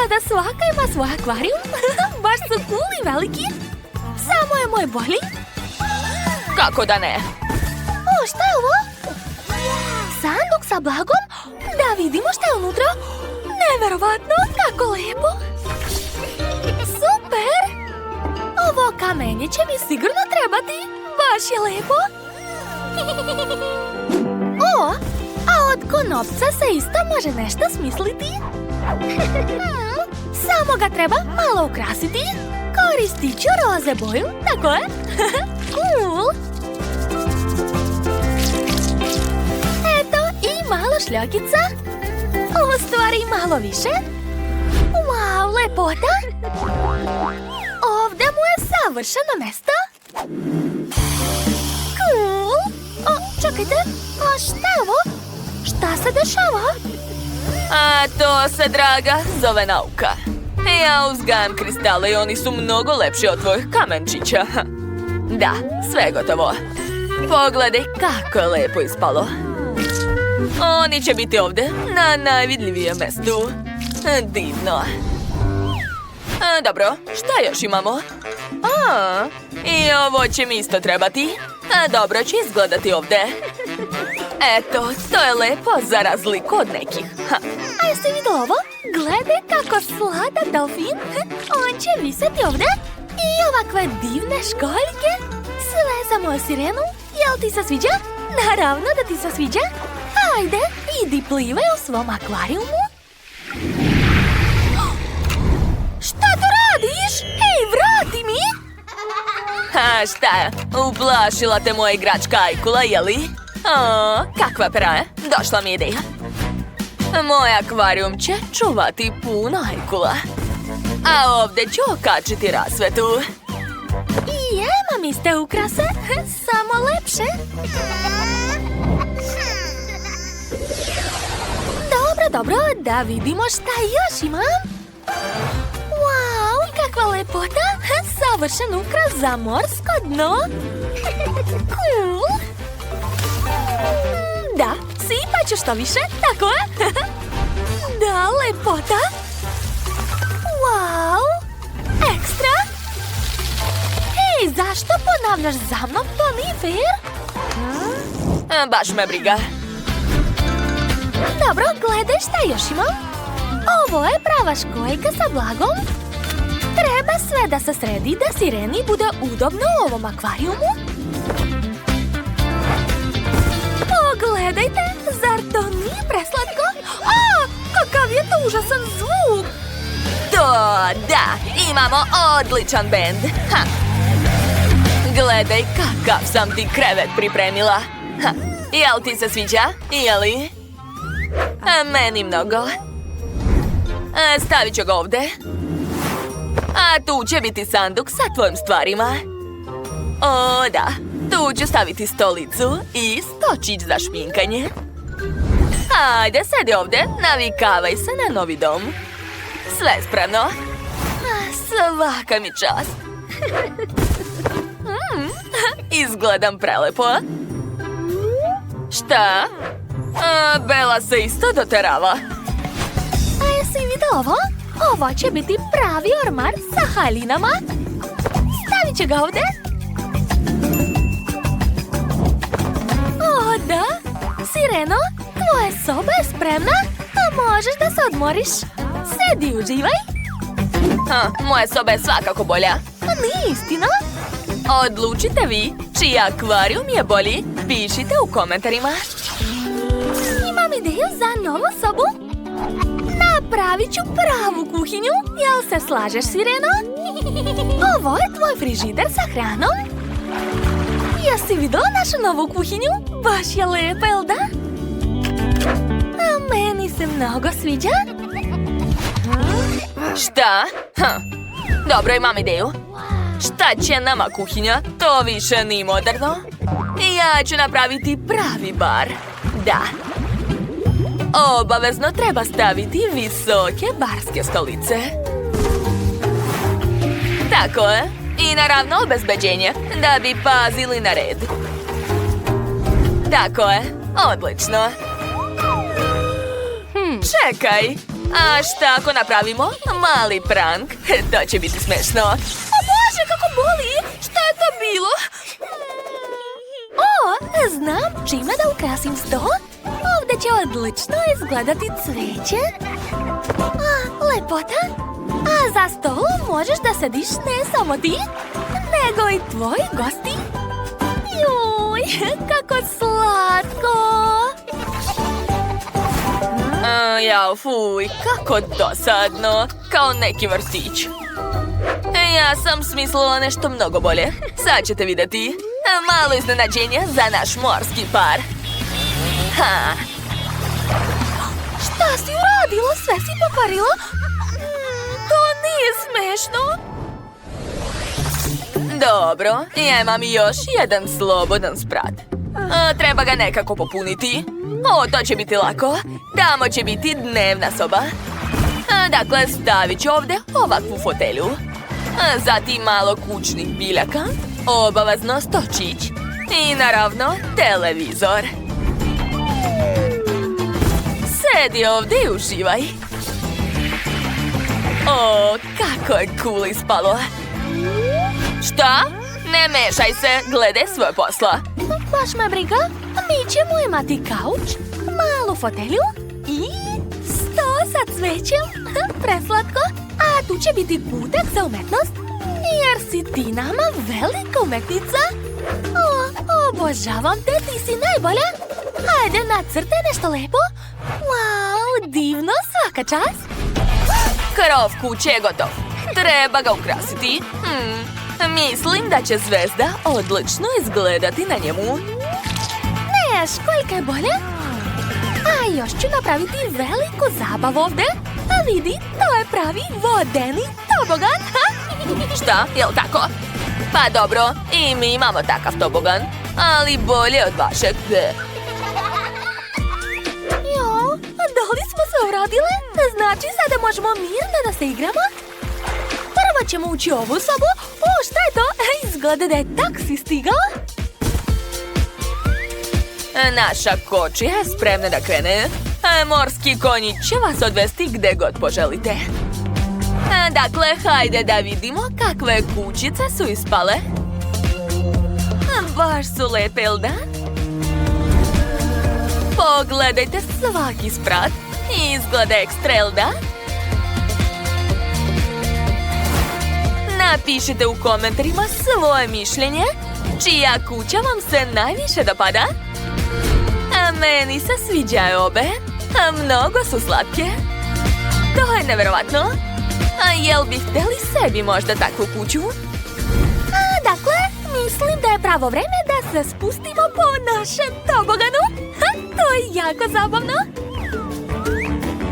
Izgleda svaka ima svoj akvarijum. Baš su cool i veliki. Samo je moj bolji. Kako da ne? O, šta je ovo? Sanduk sa blagom? Da vidimo šta je unutra. Neverovatno, kako lepo. Super! Ovo kamenje će mi sigurno trebati. Baš je lepo. O, a od konopca se isto može nešto smisliti. Samo ga treba malo ukrasiti. Koristit ću roze boju, tako je? Cool! Eto, i malo šljokica. U stvari malo više. Wow, lepota! Ovdje mu je savršeno mesto. Cool! O, čekajte, a šta je ovo? Šta se dešava? A to se, draga, zove nauka. Ja uzgajam kristale i oni su mnogo lepši od tvojih kamenčića. Da, sve je gotovo. Pogledaj kako je lepo ispalo. Oni će biti ovdje, na najvidljivijem mjestu. Divno. Dobro, šta još imamo? I ovo će mi isto trebati. Dobro će izgledati ovdje. Eto, to je lepo za razliku od nekih. A jeste vidjeli ovo? Gledaj kako sladan delfin. On će viseti ovdje. I ovakve divne školjke. Sve za moju sirenu. Jel ti se sviđa? Naravno da ti se sviđa. Ajde, idi plivaj u svom akvarijumu. Šta to radiš? Ej, vrati mi! Šta je? Uplašila te moja igračka Ajkula, jeli? Kakva pera je? Došla mi ideja. Moj akvarijum će čuvati puno Ajkula. A ovdje ću okačiti rasvetu. I imam iste ukrase, samo lepše. Dobro, da vidimo šta još imam. Wow, kakva lepota. Savršen ukras za morsko dno. Cool. Da, sipat ću što više, tako je. Da, lepota. Wow, ekstra. Hej, zašto ponavljaš za mnom? To nije fair. Baš me briga. Dobro, gledaj šta još imam. Ovo je prava školjka sa blagom. Treba sve da se sredi da sireni bude udobno u ovom akvarijumu. Pogledajte, zar to nije preslatko? Kakav je to užasan zvuk! To, da, imamo odličan bend. Gledaj kakav sam ti krevet pripremila. Jel ti se sviđa? Jeli? Meni mnogo. Stavit ću ga ovdje. A tu će biti sanduk sa tvojim stvarima. O, da. Tu ću staviti stolicu i stočić za šminkanje. Ajde, sedi ovdje, navikavaj se na novi dom. Sve spremno. Svaka mi čast. Izgledam prelepo. Šta? Bela se isto doterava. A jesi vidio ovo? Ovo će biti pravi ormar sa haljinama. Stavit ću ga ovdje. O, da. Sireno, tvoja soba je spremna. A možeš da se odmoriš. Sedi, uživaj. Moja soba je svakako bolja. Nije istina. Odlučite vi, čiji akvarijum je bolji. Pišite u komentarima. Imam ideju za novu sobu. Napravit ću pravu kuhinju. Jel se slažeš, Sireno? Ovo je tvoj frižider sa hranom. Jesi vidjela našu novu kuhinju? Baš je lepa, jel da? A meni se mnogo sviđa. Šta? Dobro, imam ideju. Šta će nama kuhinja? To više nije moderno. Ja ću napraviti pravi bar. Da. Obavezno treba staviti visoke barske stolice. Tako je. I naravno obezbeđenje, da bi pazili na red. Tako je. Odlično. Čekaj. A šta ako napravimo mali prank? To će biti smešno. O Bože, kako boli! Šta je to bilo? O, znam čime da ukrasim sto. Ovdje će odlično izgledati cveće. Lepota. A za stolom možeš da sediš ne samo ti, nego i tvoji gosti. Juj, kako slatko! Jao, fuj, kako dosadno. Kao neki vrtić. Ja sam smislila nešto mnogo bolje. Sad ćete vidjeti. Malo iznenađenja za naš morski par. Ha. Šta si uradila? Sve si pokvarila? To nije smešno. Dobro, ja imam još jedan slobodan sprat. Treba ga nekako popuniti. O, to će biti lako. Tamo će biti dnevna soba. Dakle, stavit ću ovdje ovakvu fotelju. Zatim malo kućnih biljaka, obavezno stočić i naravno televizor. Sedi ovdje i uživaj. O, kako je cool ispalo. Šta? Ne mešaj se, gledaj svoje posla. Baš me briga, mi ćemo imati kauč, malu fotelju i sto sa cvećem. Preslatko. A tu će biti kutak za umetnost, jer si ti nama velika umetnica. O, obožavam te, ti si najbolja. Hajde, nacrtaj nešto lepo. Wow, divno, svaka čast. Krov kuće je gotov. Treba ga ukrasiti. Mislim da će zvezda odlično izgledati na njemu. Ne, školjka je bolje. A još ću napraviti veliku zabavu ovdje. A vidi, to je pravi vodeni tobogan. Šta, jel tako? Pa dobro, i mi imamo takav tobogan, ali bolje od vašeg. Jo, da li smo se uradile? Znači sada možemo mirno da se igramo? Prvo ćemo ući u ovu sobu. O, šta je to? Izgleda da je taksi stigao. Naša kočija je spremna da krene. Morski konji će vas odvesti gde god poželite. Dakle, hajde da vidimo kakve kućice su ispale. Baš su lepe, jel da? Pogledajte svaki sprat. Izgleda ekstra, jel da? Napišite u komentarima svoje mišljenje. Čija kuća vam se najviše dopada? Meni se sviđaju obe. Mnogo su slatke. To je neverovatno. A jel bi htjeli sebi možda takvu kuću? Dakle, mislim da je pravo vreme da se spustimo po našem toboganu. To je jako zabavno.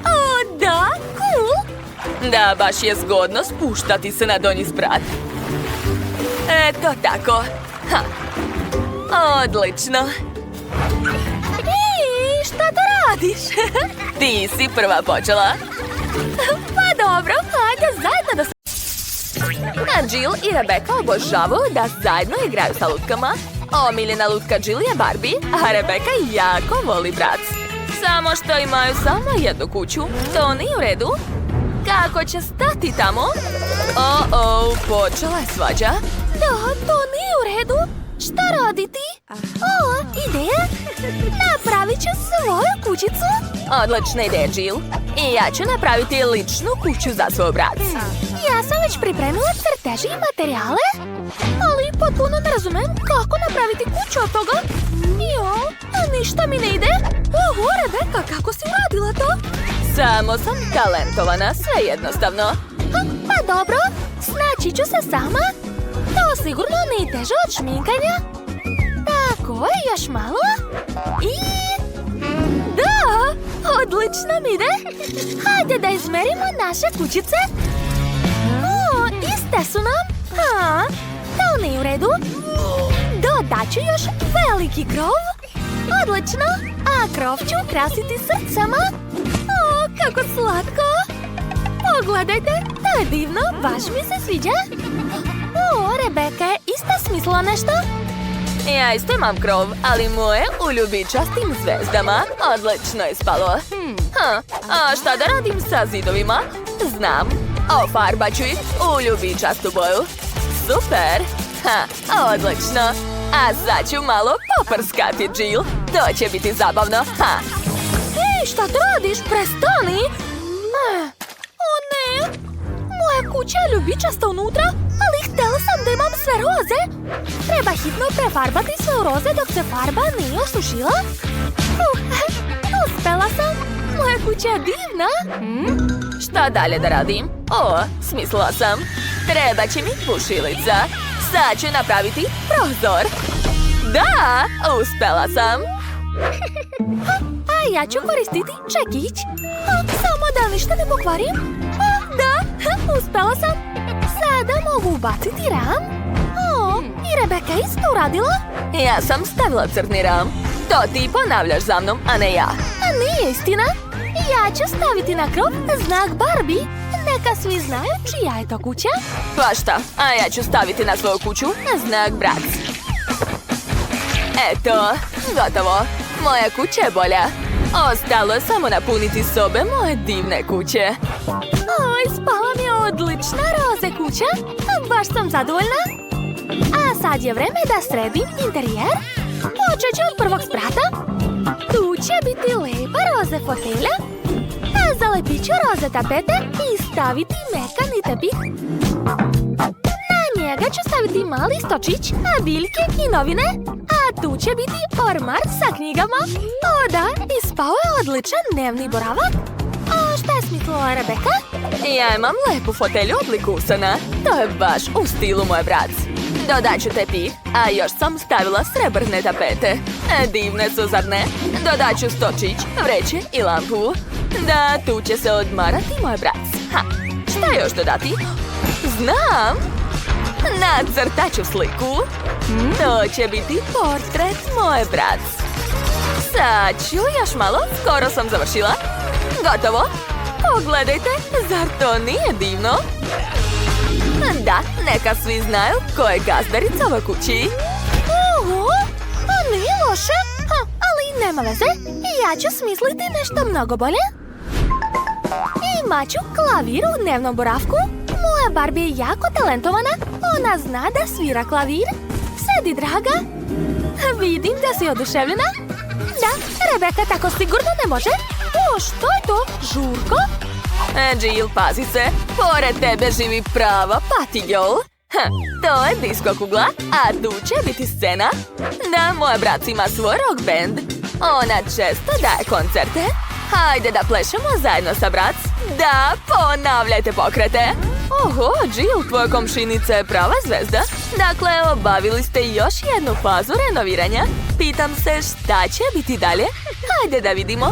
O, da, cool. Da, baš je zgodno spuštati se na donji sprat. Eto tako. Odlično. I šta to radiš? Ti si prva počela. Pa dobro, hajde zajedno da se... Jill i Rebecca obožavaju da zajedno igraju sa lutkama. Omiljena lutka Jill je Barbie, a Rebecca jako voli brac. Samo što imaju samo jednu kuću. To nije u redu. Kako će stati tamo? Počela je svađa. Da, to nije u redu. Šta raditi? O, ideja? Napravit ću svoju kućicu. Odlična ideja, Jill. I ja ću napraviti ličnu kuću za svoj brat. Ja sam već pripremila crteži i materijale, ali potpuno ne razumem kako napraviti kuću od toga. Jo, ništa mi ne ide. Oho, Rebecca, kako si uradila to? Samo sam talentovana, sve jednostavno. Pa dobro, snaći ću se sama. To sigurno nije teže od šminkanja. Tako je, još malo. I... da, odlično mi ide. Hajde da izmerimo naše kućice. O, iste su nam. To nije u redu. Dodat ću još veliki krov. Odlično. A krov ću ukrasiti srcama. O, kako slatko. Pogledajte, to je divno, baš mi se sviđa. O, Rebecca je isto smislila nešto. Ja isto imam krov, ali moje u ljubičastim zvezdama. Odlično je spalo. A šta da radim sa zidovima? Znam. Ofarbat ću ih u ljubičastu boju. Super. Odlično. A sad ću malo poprskati, Jill. To će biti zabavno. Ej, šta ti radiš? Prestani! O ne! Moja kuća je ljubičasta unutra, ali htjela sam da imam sve roze. Treba hitno prefarbati sve u roze dok se farba nije osušila. Uspela sam! Moja kuća je divna! Šta dalje da radim? Smislila sam. Treba će mi bušilica. Sad ću napraviti prozor. Da, uspela sam. A ja ću koristiti čekić. Samo da ništa ne pokvarim. Da, uspela sam. Sada mogu ubaciti ram. I Rebeka isto uradila. Ja sam stavila crni ram. To ti ponavljaš za mnom, a ne ja. A nije istina. Ja ću staviti na krov znak Barbie. Neka svi znaju čija je to kuća. Pa šta, a ja ću staviti na svoju kuću znak Brac. Eto, gotovo. Moja kuća je bolja. Ostalo je samo napuniti sobe moje divne kuće. Oj, spala mi je odlična roze kuća. Baš sam zadovoljna. A sad je vreme da sredim interijer. Počet ću od prvog sprata. Tu će biti lepa roze fotelja. A zalepit ću roze tapete i staviti mekani tepih. Na njega ću staviti mali stočić, biljke i novine. A tu će biti ormar sa knjigama. O da, ispao je odličan dnevni boravak. A šta je smislila Rebeka? Ja imam lepu fotelju obliku usana. To je baš u stilu moj brat. Dodat ću tepih, a još sam stavila srebrne tapete. Divne su, zar ne? Dodat ću stočić, vreće i lampu. Da, tu će se odmarati moj brat. Šta još dodati? Znam! Nacrtat ću sliku. To će biti portret moje brat. Sad ću još malo, skoro sam završila. Gotovo! Pogledajte, zar to nije divno? Da, neka svi znaju ko je gazdarica ovoj kući. A nije loše, ali nema veze. Ja ću smisliti nešto mnogo bolje. Imat ću klavir u dnevnom boravku. Moja Barbie je jako talentovana. Ona zna da svira klavir. Sedi, draga. Vidim da si oduševljena. Da, Rebeka tako sigurno ne može. Što je to? Žurko? Jill, pazi se. Pored tebe živi prava patiljol. To je disko kugla, a tu će biti scena. Da, moja brat ima svoj rock band. Ona često daje koncerte. Hajde da plešemo zajedno sa brac. Da, ponavljajte pokrete. Oho, Jill, tvoja komšinica je prava zvezda. Dakle, obavili ste još jednu fazu renoviranja. Pitam se šta će biti dalje. Hajde da vidimo.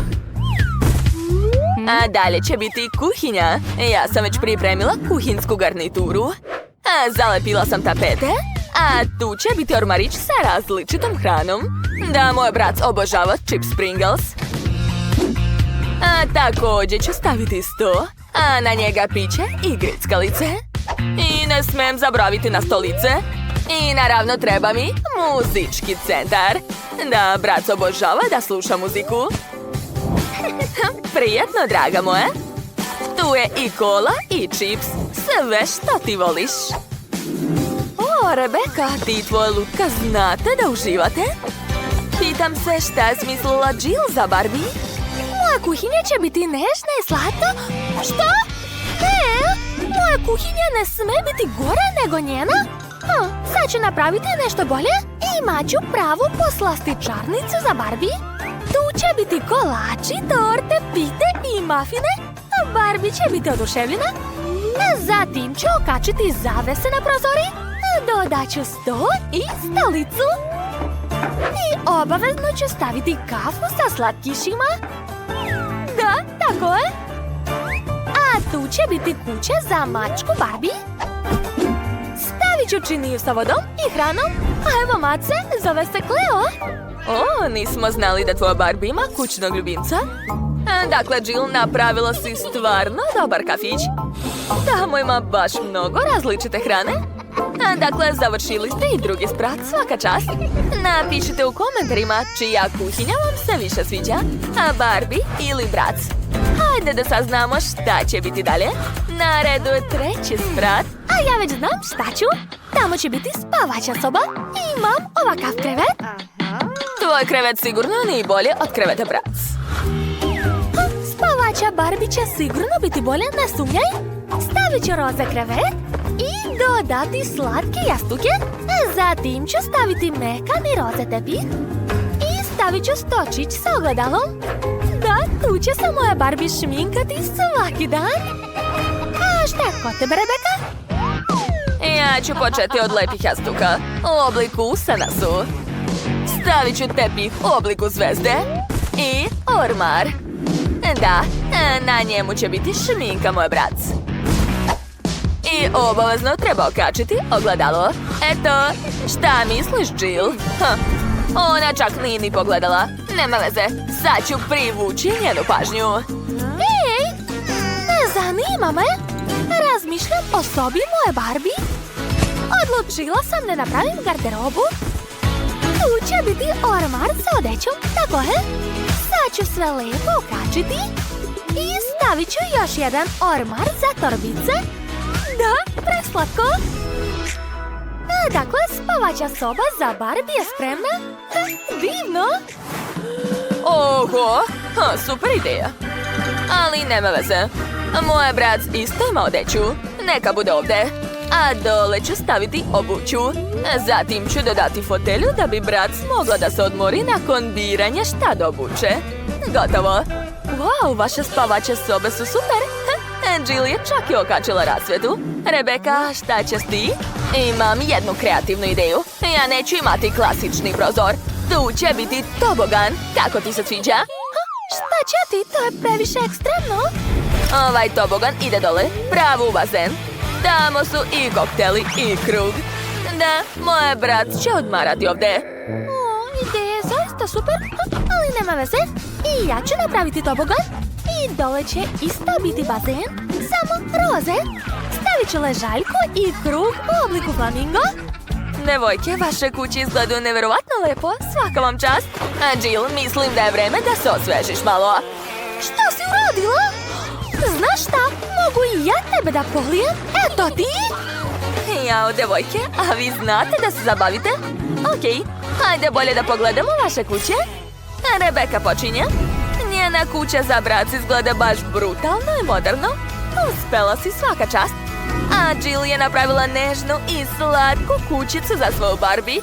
A dalje će biti kuhinja. Ja sam već pripremila kuhinsku garnituru. Zalepila sam tapete. A tu će biti ormarić sa različitom hranom. Da, moj brat obožava chips Pringles. A također ću staviti sto. A na njega piće i grickalice. I ne smem zaboraviti na stolice. I naravno treba mi muzički centar. Da, brat obožava da sluša muziku. Prijetno, draga moja. Tu je i kola i čips. Sve što ti voliš. O, Rebeka, ti i tvoja lutka znate da uživate? Pitam se šta je smislila Jill za Barbie? Moja kuhinja će biti nežna i slatka. Šta? Ne, moja kuhinja ne sme biti gore nego njena. Sad ću napraviti nešto bolje. Imat ću pravu poslastičarnicu za Barbie. Tu će biti kolači, torte, pite i mafine. Barbie će biti oduševljena. Zatim ću okačiti zavese na prozori. Dodat ću sto i stolicu. I obavezno ću staviti kafu sa slatkišima. Da, tako je. A tu će biti kuća za mačku Barbie. Stavit ću činiju sa vodom i hranom. A evo mace, zove se Cleo. O, nismo znali da tvoja Barbie ima kućnog ljubimca. Dakle, Jill, napravila si stvarno dobar kafić. Tamo ima baš mnogo različite hrane. Dakle, završili ste i drugi sprat, svaka čast. Napišite u komentarima čija kuhinja vam se više sviđa, a Barbie ili Brac. Hajde da saznamo šta će biti dalje. Na redu je treći sprat. A ja već znam šta ću. Tamo će biti spavaća soba i imam ovakav krevet. Tvoj krevet sigurno nije bolje od kreveta Brac. Spavaća Barbie će sigurno biti bolje, ne sumnjaj. Stavit ću roze krevet i dodati slatke jastuke. Zatim ću staviti mekani roze tepih i stavit ću stočić sa ogledalom. Da, tu će se moja Barbie šminkati svaki dan. A šta je kod tebe, Rebeka? Ja ću početi od lepih jastuka u obliku usana su. Stavit ću tepih u obliku zvezde i ormar. Da, na njemu će biti šminka moj Brac. I obavezno treba okačiti ogledalo. Eto, šta misliš, Jill? Ona čak nije ni pogledala. Nema veze, sad ću privući njenu pažnju. Ej, ne zanima me. Razmišljam o sobi moje Barbie. Odlučila sam da napravim garderobu. Tu će biti ormar sa odećom, tako je. Sad ću sve lijepo okačiti i stavit ću još jedan ormar za torbice. Da, preslatko. Dakle, spavaća soba za Barbie je spremna. Divno. Oho, super ideja. Ali nema veze. Moj Brac isto ima odeću. Neka bude ovdje. A dole ću staviti obuću. Zatim ću dodati fotelju da bi Brac mogla da se odmori nakon biranja šta da obuče. Gotovo. Wow, vaše spavaće sobe su super. Jill je čak i okačila rasvjetu. Rebeka, šta ćeš ti? Imam jednu kreativnu ideju. Ja neću imati klasični prozor. Tu će biti tobogan. Kako ti se sviđa? Šta će ti? To je previše ekstremno. Ovaj tobogan ide dole, pravo u bazen. Tamo su i kokteli i krug. Da, moj Brac će odmarati ovdje. Ideja je zaista super, ali nema veze. I ja ću napraviti tobogan. I dole će isto biti bazen, samo roze. Stavit ću ležaljku i krug u obliku flamingo. Devojke, vaše kuće izgledaju nevjerovatno lepo, svaka vam čast. A Jill, mislim da je vreme da se osvežiš malo. Šta si uradila? Znaš šta, mogu i ja tebe da polijem? Eto ti! Jao, devojke, a vi znate da se zabavite? Okej, hajde bolje da pogledamo vaše kuće. Rebeka počinje. Njena kuća za Brac izgleda baš brutalno i moderno. Uspela si, svaka čast. A Jill je napravila nežnu i slatku kućicu za svoju Barbie.